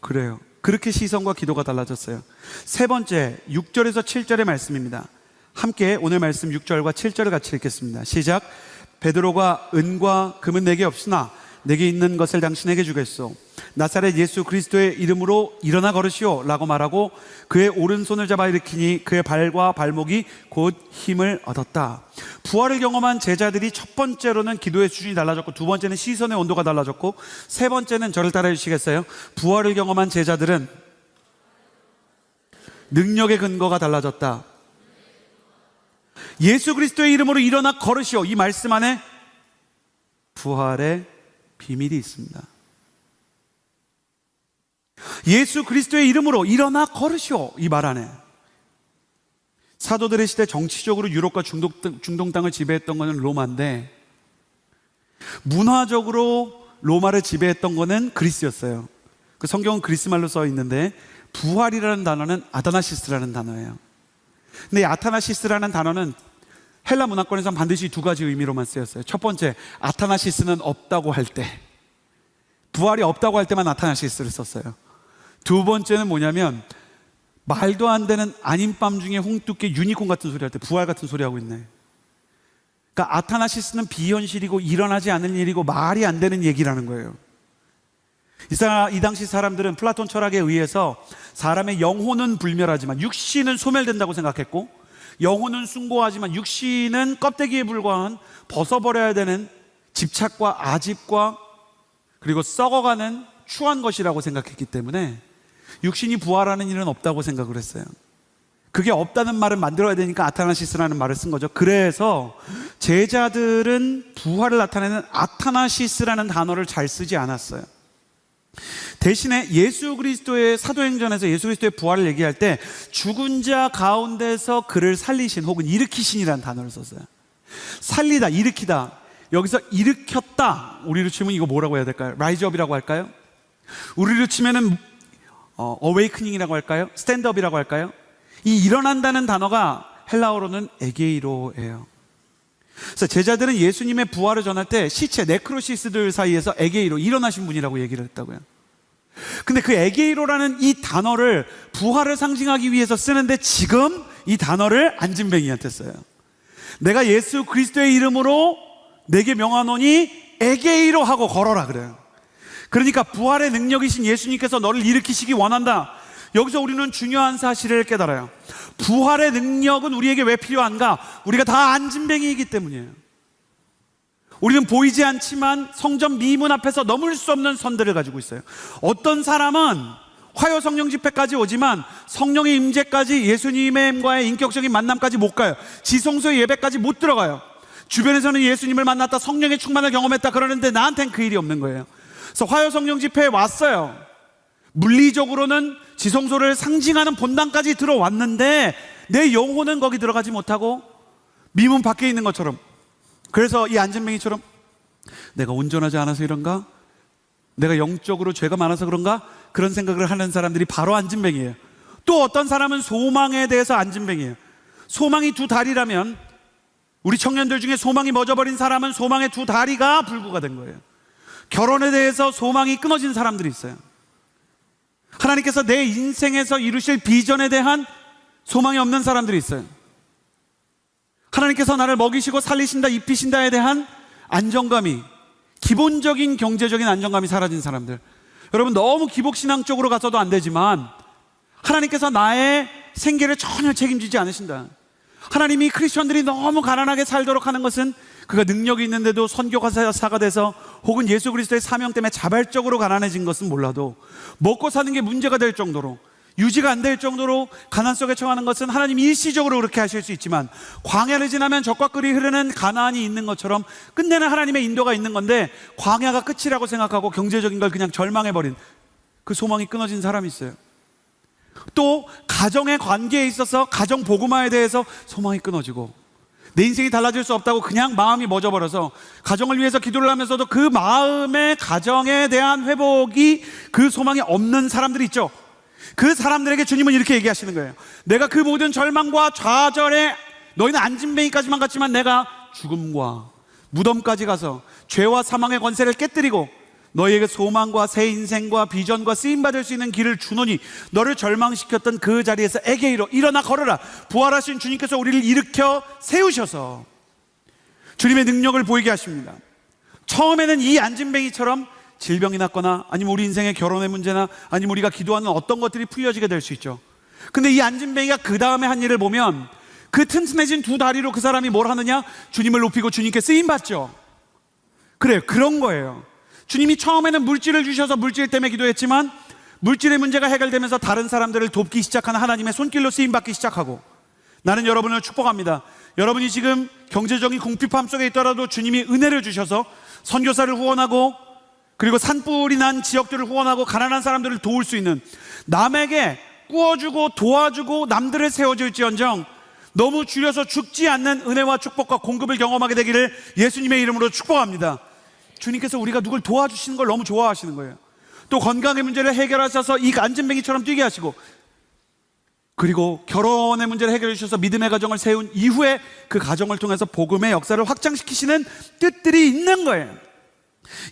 그래요. 그렇게 시선과 기도가 달라졌어요. 세 번째, 6절에서 7절의 말씀입니다. 함께 오늘 말씀 6절과 7절을 같이 읽겠습니다. 시작. 베드로가 은과 금은 내게 없으나 내게 있는 것을 당신에게 주겠소. 나사렛 예수 그리스도의 이름으로 일어나 걸으시오 라고 말하고 그의 오른손을 잡아 일으키니 그의 발과 발목이 곧 힘을 얻었다. 부활을 경험한 제자들이 첫 번째로는 기도의 수준이 달라졌고, 두 번째는 시선의 온도가 달라졌고, 세 번째는 저를 따라해 주시겠어요? 부활을 경험한 제자들은 능력의 근거가 달라졌다. 예수 그리스도의 이름으로 일어나 걸으시오. 이 말씀 안에 부활의 비밀이 있습니다. 예수 그리스도의 이름으로 일어나 걸으시오. 이 말 안에, 사도들의 시대 정치적으로 유럽과 중동 땅을 지배했던 것은 로마인데, 문화적으로 로마를 지배했던 것은 그리스였어요. 그 성경은 그리스 말로 써 있는데, 부활이라는 단어는 아다나시스라는 단어예요. 근데 이 아타나시스라는 단어는 헬라 문화권에서는 반드시 두 가지 의미로만 쓰였어요. 첫 번째, 아타나시스는 없다고 할 때, 부활이 없다고 할 때만 아타나시스를 썼어요. 두 번째는 뭐냐면, 말도 안 되는 아닌밤 중에 홍두깨 유니콘 같은 소리 할 때 부활 같은 소리 하고 있네. 그러니까 아타나시스는 비현실이고 일어나지 않는 일이고 말이 안 되는 얘기라는 거예요. 이 당시 사람들은 플라톤 철학에 의해서 사람의 영혼은 불멸하지만 육신은 소멸된다고 생각했고, 영혼은 숭고하지만 육신은 껍데기에 불과한 벗어버려야 되는 집착과 아집과 그리고 썩어가는 추한 것이라고 생각했기 때문에 육신이 부활하는 일은 없다고 생각을 했어요. 그게 없다는 말을 만들어야 되니까 아타나시스라는 말을 쓴 거죠. 그래서 제자들은 부활을 나타내는 아타나시스라는 단어를 잘 쓰지 않았어요. 대신에 예수 그리스도의 사도행전에서 예수 그리스도의 부활을 얘기할 때 죽은 자 가운데서 그를 살리신 혹은 일으키신이라는 단어를 썼어요. 살리다, 일으키다. 여기서 일으켰다. 우리로 치면 이거 뭐라고 해야 될까요? 라이즈업이라고 할까요? 우리로 치면은 어웨이크닝이라고 할까요? 스탠드업이라고 할까요? 이 일어난다는 단어가 헬라어로는 에게이로예요. 그래서 제자들은 예수님의 부활을 전할 때 시체 네크로시스들 사이에서 에게이로, 일어나신 분이라고 얘기를 했다고요. 근데 그 에게이로라는 이 단어를 부활을 상징하기 위해서 쓰는데 지금 이 단어를 안진뱅이한테 써요. 내가 예수 그리스도의 이름으로 내게 명하노니 에게이로 하고 걸어라 그래요. 그러니까 부활의 능력이신 예수님께서 너를 일으키시기 원한다. 여기서 우리는 중요한 사실을 깨달아요. 부활의 능력은 우리에게 왜 필요한가? 우리가 다 안진뱅이이기 때문이에요. 우리는 보이지 않지만 성전 미문 앞에서 넘을 수 없는 선들을 가지고 있어요. 어떤 사람은 화요 성령 집회까지 오지만 성령의 임재까지, 예수님과의 인격적인 만남까지 못 가요. 지성소의 예배까지 못 들어가요. 주변에서는 예수님을 만났다, 성령의 충만을 경험했다 그러는데 나한테는 그 일이 없는 거예요. 그래서 화요 성령 집회에 왔어요. 물리적으로는 지성소를 상징하는 본당까지 들어왔는데 내 영혼은 거기 들어가지 못하고 미문 밖에 있는 것처럼, 그래서 이 안진뱅이처럼 내가 온전하지 않아서 이런가? 내가 영적으로 죄가 많아서 그런가? 그런 생각을 하는 사람들이 바로 안진뱅이에요. 또 어떤 사람은 소망에 대해서 안진뱅이에요. 소망이 두 다리라면 우리 청년들 중에 소망이 멎어버린 사람은 소망의 두 다리가 불구가 된 거예요. 결혼에 대해서 소망이 끊어진 사람들이 있어요. 하나님께서 내 인생에서 이루실 비전에 대한 소망이 없는 사람들이 있어요. 하나님께서 나를 먹이시고 살리신다, 입히신다에 대한 안정감이, 기본적인 경제적인 안정감이 사라진 사람들. 여러분, 너무 기복신앙 쪽으로 가서도 안 되지만 하나님께서 나의 생계를 전혀 책임지지 않으신다. 하나님이 크리스천들이 너무 가난하게 살도록 하는 것은 그가 능력이 있는데도 선교사가 돼서 혹은 예수 그리스도의 사명 때문에 자발적으로 가난해진 것은 몰라도 먹고 사는 게 문제가 될 정도로, 유지가 안 될 정도로 가난 속에 처하는 것은 하나님이 일시적으로 그렇게 하실 수 있지만 광야를 지나면 적과 꿀이 흐르는 가나안이 있는 것처럼 끝내는 하나님의 인도가 있는 건데 광야가 끝이라고 생각하고 경제적인 걸 그냥 절망해버린 그 소망이 끊어진 사람이 있어요. 또 가정의 관계에 있어서 가정 복음화에 대해서 소망이 끊어지고 내 인생이 달라질 수 없다고 그냥 마음이 멎어버려서 가정을 위해서 기도를 하면서도 그 마음의 가정에 대한 회복이, 그 소망이 없는 사람들이 있죠. 그 사람들에게 주님은 이렇게 얘기하시는 거예요. 내가 그 모든 절망과 좌절에 너희는 안진뱅이까지만 갔지만 내가 죽음과 무덤까지 가서 죄와 사망의 권세를 깨뜨리고 너희에게 소망과 새 인생과 비전과 쓰임받을 수 있는 길을 주노니 너를 절망시켰던 그 자리에서 에게이로 일어나 걸어라. 부활하신 주님께서 우리를 일으켜 세우셔서 주님의 능력을 보이게 하십니다. 처음에는 이 안진뱅이처럼 질병이 났거나 아니면 우리 인생의 결혼의 문제나 아니면 우리가 기도하는 어떤 것들이 풀려지게 될 수 있죠. 근데 이 안진뱅이가 그 다음에 한 일을 보면 그 튼튼해진 두 다리로 그 사람이 뭘 하느냐? 주님을 높이고 주님께 쓰임받죠. 그래요. 그런 거예요. 주님이 처음에는 물질을 주셔서 물질 때문에 기도했지만 물질의 문제가 해결되면서 다른 사람들을 돕기 시작하는 하나님의 손길로 쓰임받기 시작하고, 나는 여러분을 축복합니다. 여러분이 지금 경제적인 궁핍함 속에 있더라도 주님이 은혜를 주셔서 선교사를 후원하고 그리고 산불이 난 지역들을 후원하고 가난한 사람들을 도울 수 있는, 남에게 꾸어주고 도와주고 남들을 세워줄지언정 너무 줄여서 죽지 않는 은혜와 축복과 공급을 경험하게 되기를 예수님의 이름으로 축복합니다. 주님께서 우리가 누굴 도와주시는 걸 너무 좋아하시는 거예요. 또 건강의 문제를 해결하셔서 이 안진뱅이처럼 뛰게 하시고, 그리고 결혼의 문제를 해결해 주셔서 믿음의 가정을 세운 이후에 그 가정을 통해서 복음의 역사를 확장시키시는 뜻들이 있는 거예요.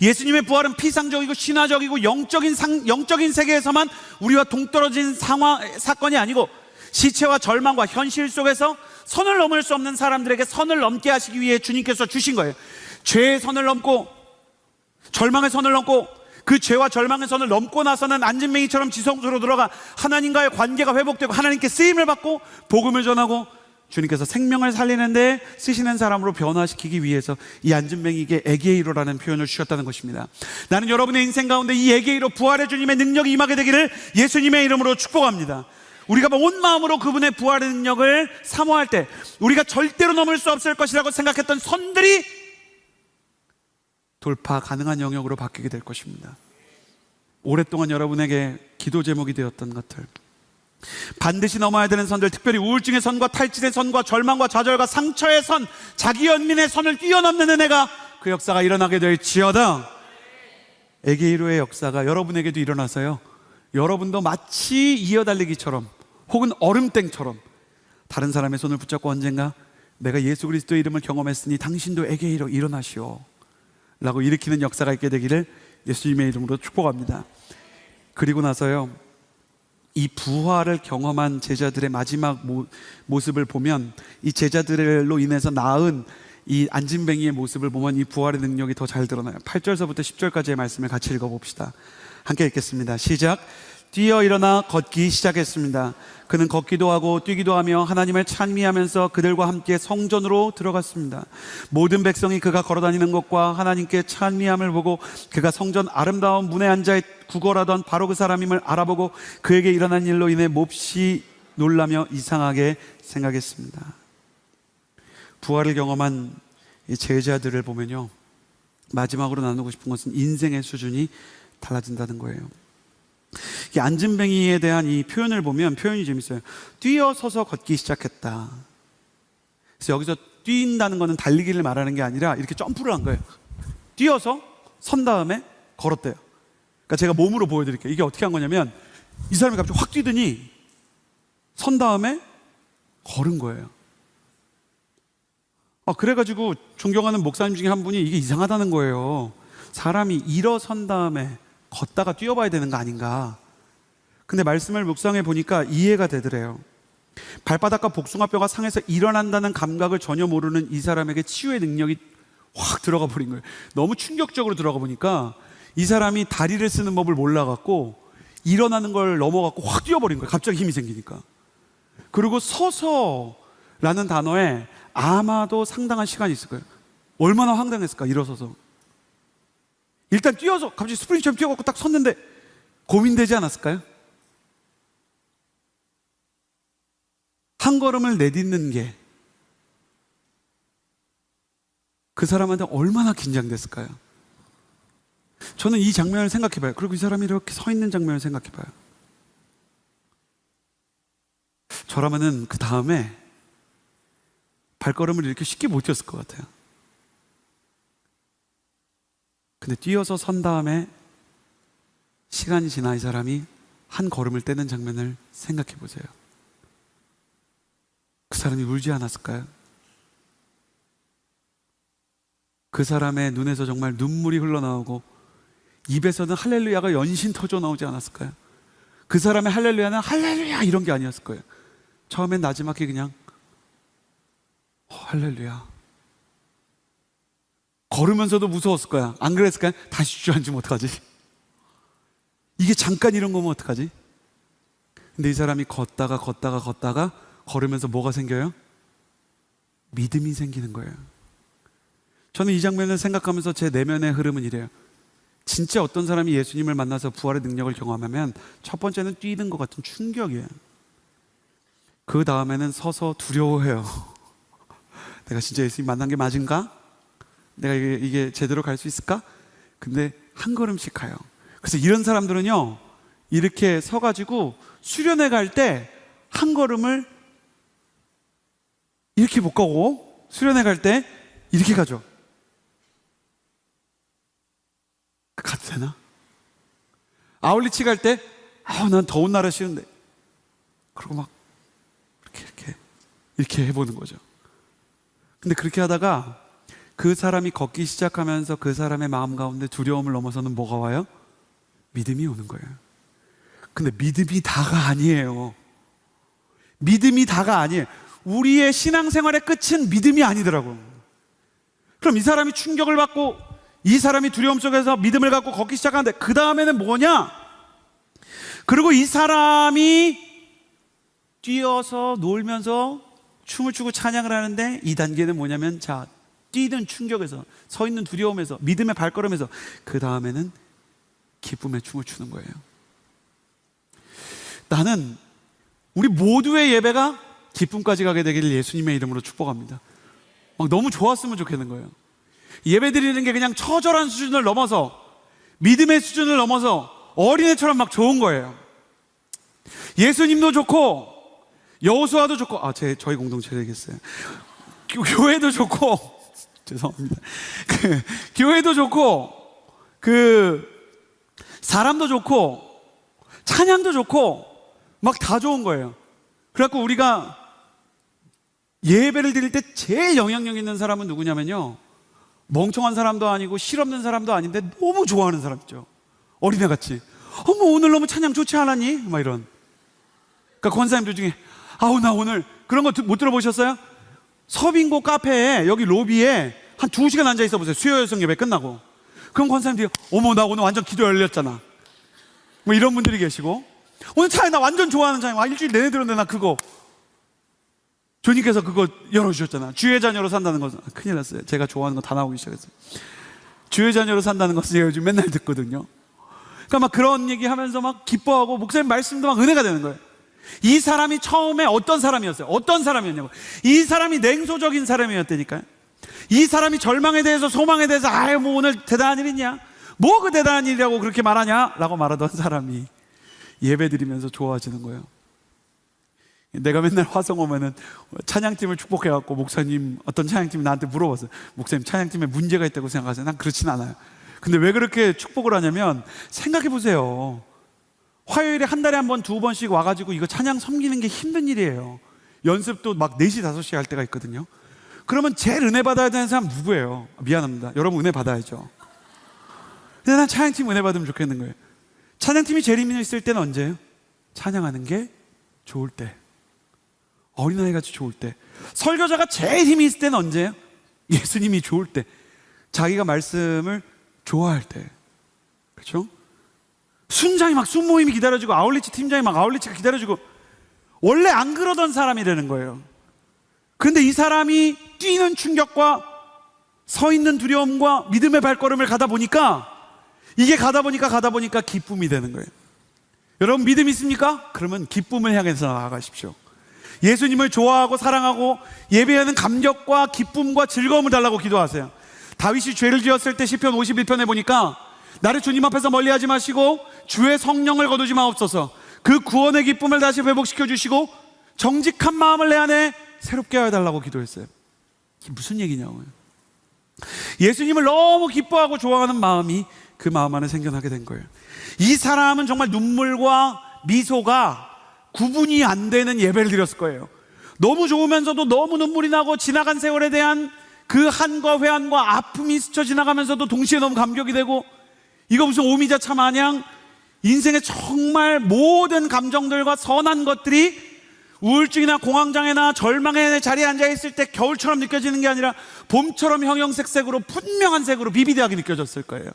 예수님의 부활은 피상적이고 신화적이고 영적인 세계에서만 우리와 동떨어진 사건이 아니고 시체와 절망과 현실 속에서 선을 넘을 수 없는 사람들에게 선을 넘게 하시기 위해 주님께서 주신 거예요. 죄의 선을 넘고 절망의 선을 넘고, 그 죄와 절망의 선을 넘고 나서는 안진뱅이처럼 지성소로 들어가 하나님과의 관계가 회복되고 하나님께 쓰임을 받고 복음을 전하고 주님께서 생명을 살리는데 쓰시는 사람으로 변화시키기 위해서 이 안진뱅이에게 에게이로라는 표현을 주셨다는 것입니다. 나는 여러분의 인생 가운데 이 에게이로 부활의 주님의 능력이 임하게 되기를 예수님의 이름으로 축복합니다. 우리가 온 마음으로 그분의 부활의 능력을 사모할 때 우리가 절대로 넘을 수 없을 것이라고 생각했던 선들이 돌파 가능한 영역으로 바뀌게 될 것입니다. 오랫동안 여러분에게 기도 제목이 되었던 것들, 반드시 넘어야 되는 선들, 특별히 우울증의 선과 탈진의 선과 절망과 좌절과 상처의 선, 자기 연민의 선을 뛰어넘는 은혜가, 그 역사가 일어나게 될지어다. 에게이로의 역사가 여러분에게도 일어나서요, 여러분도 마치 이어달리기처럼 혹은 얼음땡처럼 다른 사람의 손을 붙잡고 언젠가 내가 예수 그리스도의 이름을 경험했으니 당신도 에게이로 일어나시오 라고 일으키는 역사가 있게 되기를 예수님의 이름으로 축복합니다. 그리고 나서요, 이 부활을 경험한 제자들의 마지막 모습을 보면, 이 제자들로 인해서 낳은 이 안진뱅이의 모습을 보면 이 부활의 능력이 더 잘 드러나요. 8절서부터 10절까지의 말씀을 같이 읽어봅시다. 함께 읽겠습니다. 시작. 뛰어 일어나 걷기 시작했습니다. 그는 걷기도 하고 뛰기도 하며 하나님을 찬미하면서 그들과 함께 성전으로 들어갔습니다. 모든 백성이 그가 걸어다니는 것과 하나님께 찬미함을 보고 그가 성전 아름다운 문에 앉아 구걸하던 바로 그 사람임을 알아보고 그에게 일어난 일로 인해 몹시 놀라며 이상하게 생각했습니다. 부활을 경험한 이 제자들을 보면요, 마지막으로 나누고 싶은 것은 인생의 수준이 달라진다는 거예요. 이 안진뱅이에 대한 이 표현을 보면 표현이 재밌어요. 뛰어서서 걷기 시작했다. 그래서 여기서 뛴다는 것은 달리기를 말하는 게 아니라 이렇게 점프를 한 거예요. 뛰어서 선 다음에 걸었대요. 그러니까 제가 몸으로 보여드릴게요. 이게 어떻게 한 거냐면 이 사람이 갑자기 확 뛰더니 선 다음에 걸은 거예요. 그래가지고 존경하는 목사님 중에 한 분이 이게 이상하다는 거예요. 사람이 일어선 다음에 걷다가 뛰어봐야 되는 거 아닌가. 근데 말씀을 묵상해 보니까 이해가 되더래요. 발바닥과 복숭아뼈가 상해서 일어난다는 감각을 전혀 모르는 이 사람에게 치유의 능력이 확 들어가 버린 거예요. 너무 충격적으로 들어가 보니까 이 사람이 다리를 쓰는 법을 몰라갖고 일어나는 걸 넘어갖고 확 뛰어버린 거예요. 갑자기 힘이 생기니까. 그리고 서서라는 단어에 아마도 상당한 시간이 있을 거예요. 얼마나 황당했을까, 일어서서. 일단 뛰어서 갑자기 스프링처럼 뛰어갖고 딱 섰는데 고민되지 않았을까요? 한 걸음을 내딛는 게 그 사람한테 얼마나 긴장됐을까요? 저는 이 장면을 생각해봐요. 그리고 이 사람이 이렇게 서 있는 장면을 생각해봐요. 저라면은 그 다음에 발걸음을 이렇게 쉽게 못 뛰었을 것 같아요. 근데 뛰어서 선 다음에 시간이 지나 이 사람이 한 걸음을 떼는 장면을 생각해 보세요. 그 사람이 울지 않았을까요? 그 사람의 눈에서 정말 눈물이 흘러나오고 입에서는 할렐루야가 연신 터져 나오지 않았을까요? 그 사람의 할렐루야는 할렐루야 이런 게 아니었을 거예요. 처음엔 나지막히 그냥 할렐루야. 걸으면서도 무서웠을 거야. 안 그랬을까요? 다시 주저앉으면 어떡하지? 이게 잠깐 이런 거면 어떡하지? 근데 이 사람이 걷다가 걸으면서 뭐가 생겨요? 믿음이 생기는 거예요. 저는 이 장면을 생각하면서 제 내면의 흐름은 이래요. 진짜 어떤 사람이 예수님을 만나서 부활의 능력을 경험하면 첫 번째는 뛰는 것 같은 충격이에요. 그 다음에는 서서 두려워해요. 내가 진짜 예수님 만난 게 맞은가? 내가 이게 제대로 갈 수 있을까? 근데 한 걸음씩 가요. 그래서 이런 사람들은요, 이렇게 서가지고 수련회 갈 때 한 걸음을 이렇게 못 가고 수련회 갈 때 이렇게 가죠. 가도 되나? 아울리치 갈 때 난 더운 나라 싫은데, 그리고 막 이렇게 해보는 거죠. 근데 그렇게 하다가 그 사람이 걷기 시작하면서 그 사람의 마음 가운데 두려움을 넘어서는 뭐가 와요? 믿음이 오는 거예요. 근데 믿음이 다가 아니에요. 믿음이 다가 아니에요. 우리의 신앙생활의 끝은 믿음이 아니더라고요. 그럼 이 사람이 충격을 받고 이 사람이 두려움 속에서 믿음을 갖고 걷기 시작하는데 그 다음에는 뭐냐? 그리고 이 사람이 뛰어서 놀면서 춤을 추고 찬양을 하는데 이 단계는 뭐냐면, 자, 뛰는 충격에서, 서 있는 두려움에서, 믿음의 발걸음에서 그 다음에는 기쁨의 춤을 추는 거예요. 나는 우리 모두의 예배가 기쁨까지 가게 되기를 예수님의 이름으로 축복합니다. 막 너무 좋았으면 좋겠는 거예요. 예배 드리는 게 그냥 처절한 수준을 넘어서, 믿음의 수준을 넘어서 어린애처럼 막 좋은 거예요. 예수님도 좋고 여호수아도 좋고, 저희 공동체 얘기했어요. 교회도 좋고 죄송합니다. 교회도 좋고, 사람도 좋고, 찬양도 좋고, 막 다 좋은 거예요. 그래갖고 우리가 예배를 드릴 때 제일 영향력 있는 사람은 누구냐면요, 멍청한 사람도 아니고 실없는 사람도 아닌데 너무 좋아하는 사람이죠. 어린애같이. 어머, 오늘 너무 찬양 좋지 않았니? 막 이런. 그러니까 권사님들 중에 나 오늘 그런 거 못 들어보셨어요? 서빙고 카페에 여기 로비에 한 2시간 앉아 있어 보세요. 수요 여성 예배 끝나고. 그럼 권사님들이 어머, 나 오늘 완전 기도 열렸잖아. 뭐 이런 분들이 계시고, 오늘 찬양 나 완전 좋아하는 찬양, 일주일 내내 들었는데 나 그거 주님께서 그거 열어주셨잖아. 주의 자녀로 산다는 것은, 큰일 났어요. 제가 좋아하는 거 다 나오기 시작했어요. 주의 자녀로 산다는 것은 제가 요즘 맨날 듣거든요. 그러니까 막 그런 얘기 하면서 막 기뻐하고, 목사님 말씀도 막 은혜가 되는 거예요. 이 사람이 처음에 어떤 사람이었어요? 어떤 사람이었냐고. 이 사람이 냉소적인 사람이었다니까요. 이 사람이 절망에 대해서, 소망에 대해서 뭐 오늘 대단한 일 있냐? 뭐 그 대단한 일이라고 그렇게 말하냐? 라고 말하던 사람이 예배 드리면서 좋아지는 거예요. 내가 맨날 화성 오면은 찬양팀을 축복해갖고, 목사님, 어떤 찬양팀이 나한테 물어봤어요. 목사님, 찬양팀에 문제가 있다고 생각하세요? 난 그렇진 않아요. 근데 왜 그렇게 축복을 하냐면, 생각해보세요. 화요일에 한 달에 한 번, 2번씩 와가지고 이거 찬양 섬기는 게 힘든 일이에요. 연습도 막 4시, 5시 할 때가 있거든요. 그러면 제일 은혜 받아야 되는 사람 누구예요? 미안합니다. 여러분 은혜 받아야죠. 근데 난 찬양팀 은혜 받으면 좋겠는 거예요. 찬양팀이 제일 힘이 있을 때는 언제예요? 찬양하는 게 좋을 때, 어린아이같이 좋을 때. 설교자가 제일 힘이 있을 때는 언제예요? 예수님이 좋을 때, 자기가 말씀을 좋아할 때. 그렇죠? 순장이 막 순모임이 기다려주고, 아울리치 팀장이 막 아울리치가 기다려주고, 원래 안 그러던 사람이라는 거예요. 그런데 이 사람이 뛰는 충격과 서 있는 두려움과 믿음의 발걸음을 가다 보니까, 이게 가다 보니까 기쁨이 되는 거예요. 여러분 믿음 있습니까? 그러면 기쁨을 향해서 나아가십시오. 예수님을 좋아하고 사랑하고 예배하는 감격과 기쁨과 즐거움을 달라고 기도하세요. 다윗이 죄를 지었을 때 시편 51편에 보니까, 나를 주님 앞에서 멀리하지 마시고 주의 성령을 거두지 마옵소서. 그 구원의 기쁨을 다시 회복시켜 주시고 정직한 마음을 내 안에 새롭게 하여 달라고 기도했어요. 이게 무슨 얘기냐고요. 예수님을 너무 기뻐하고 좋아하는 마음이 그 마음 안에 생겨나게 된 거예요. 이 사람은 정말 눈물과 미소가 구분이 안 되는 예배를 드렸을 거예요. 너무 좋으면서도 너무 눈물이 나고, 지나간 세월에 대한 그 한과 회한과 아픔이 스쳐 지나가면서도 동시에 너무 감격이 되고, 이거 무슨 오미자차 마냥 인생의 정말 모든 감정들과 선한 것들이 우울증이나 공황장애나 절망의 자리에 앉아있을 때 겨울처럼 느껴지는 게 아니라 봄처럼 형형색색으로 분명한 색으로 비비드하게 느껴졌을 거예요.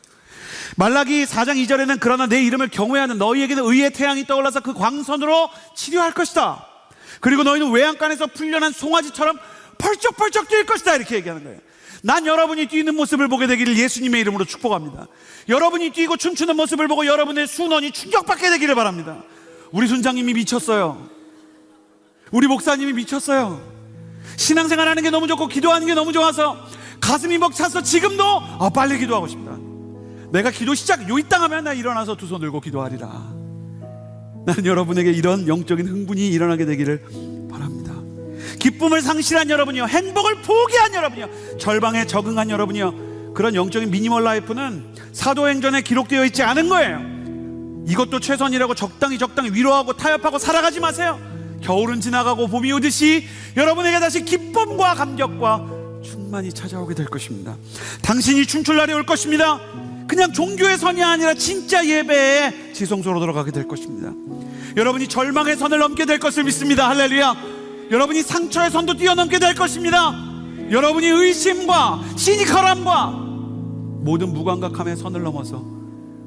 말라기 4장 2절에는 그러나 내 이름을 경외하는 너희에게는 의의 태양이 떠올라서 그 광선으로 치료할 것이다. 그리고 너희는 외양간에서 풀려난 송아지처럼 펄쩍펄쩍 뛸 것이다. 이렇게 얘기하는 거예요. 난 여러분이 뛰는 모습을 보게 되기를 예수님의 이름으로 축복합니다. 여러분이 뛰고 춤추는 모습을 보고 여러분의 순원이 충격받게 되기를 바랍니다. 우리 순장님이 미쳤어요. 우리 목사님이 미쳤어요. 신앙생활 하는 게 너무 좋고 기도하는 게 너무 좋아서 가슴이 벅차서 지금도 빨리 기도하고 싶다. 내가 기도 시작 요이 땅 하면 나 일어나서 두 손 들고 기도하리라. 나는 여러분에게 이런 영적인 흥분이 일어나게 되기를 바랍니다. 기쁨을 상실한 여러분이요, 행복을 포기한 여러분이요, 절망에 적응한 여러분이요, 그런 영적인 미니멀 라이프는 사도행전에 기록되어 있지 않은 거예요. 이것도 최선이라고 적당히 위로하고 타협하고 살아가지 마세요. 겨울은 지나가고 봄이 오듯이 여러분에게 다시 기쁨과 감격과 충만이 찾아오게 될 것입니다. 당신이 춤출 날이 올 것입니다. 그냥 종교의 선이 아니라 진짜 예배의 지성소로 들어가게 될 것입니다. 여러분이 절망의 선을 넘게 될 것을 믿습니다. 할렐루야. 여러분이 상처의 선도 뛰어넘게 될 것입니다. 여러분이 의심과 시니컬함과 모든 무감각함의 선을 넘어서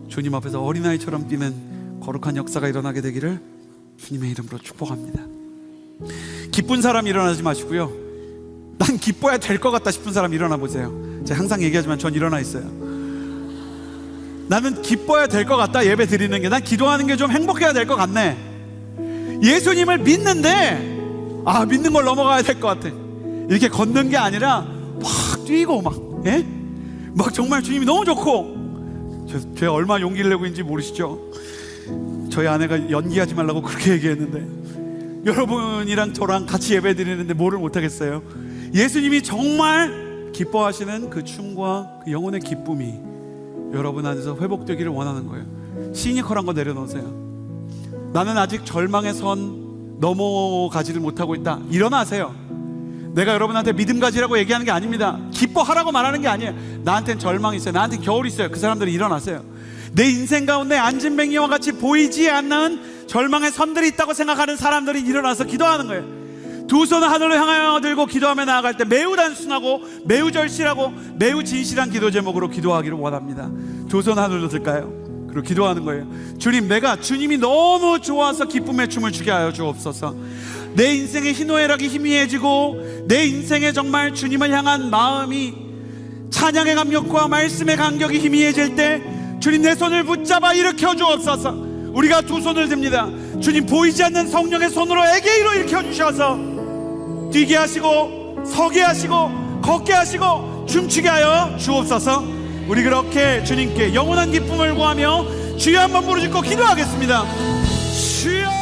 주님 앞에서 어린아이처럼 뛰는 거룩한 역사가 일어나게 되기를 주님의 이름으로 축복합니다. 기쁜 사람 일어나지 마시고요, 난 기뻐야 될 것 같다 싶은 사람 일어나 보세요. 제가 항상 얘기하지만 전 일어나 있어요. 나는 기뻐야 될 것 같다. 예배 드리는 게, 난 기도하는 게 좀 행복해야 될 것 같네. 예수님을 믿는데 믿는 걸 넘어가야 될 것 같아. 이렇게 걷는 게 아니라 막 뛰고 막 정말 주님이 너무 좋고. 제가 얼마나 용기를 내고 있는지 모르시죠? 저희 아내가 연기하지 말라고 그렇게 얘기했는데 여러분이랑 저랑 같이 예배 드리는데 뭐를 못하겠어요? 예수님이 정말 기뻐하시는 그 춤과 그 영혼의 기쁨이 여러분 안에서 회복되기를 원하는 거예요. 시니컬한 거 내려놓으세요. 나는 아직 절망의 선 넘어가지를 못하고 있다. 일어나세요. 내가 여러분한테 믿음 가지라고 얘기하는 게 아닙니다. 기뻐하라고 말하는 게 아니에요. 나한테는 절망이 있어요. 나한테는 겨울이 있어요. 그 사람들이 일어나세요. 내 인생 가운데 안진뱅이와 같이 보이지 않는 절망의 선들이 있다고 생각하는 사람들이 일어나서 기도하는 거예요. 두 손을 하늘로 향하여 들고 기도하며 나아갈 때 매우 단순하고 매우 절실하고 매우 진실한 기도 제목으로 기도하기를 원합니다. 두 손 하늘로 들까요? 그리고 기도하는 거예요. 주님, 내가 주님이 너무 좋아서 기쁨의 춤을 추게 하여 주옵소서. 내 인생의 희노애락이 희미해지고 내 인생에 정말 주님을 향한 마음이 찬양의 감격과 말씀의 간격이 희미해질 때 주님, 내 손을 붙잡아 일으켜 주옵소서. 우리가 두 손을 듭니다. 주님, 보이지 않는 성령의 손으로 애게이로 일으켜 주셔서 뛰게 하시고 서게 하시고 걷게 하시고 춤추게 하여 주옵소서. 우리 그렇게 주님께 영원한 기쁨을 구하며 주여 한번 부르짖고 기도하겠습니다. 주여.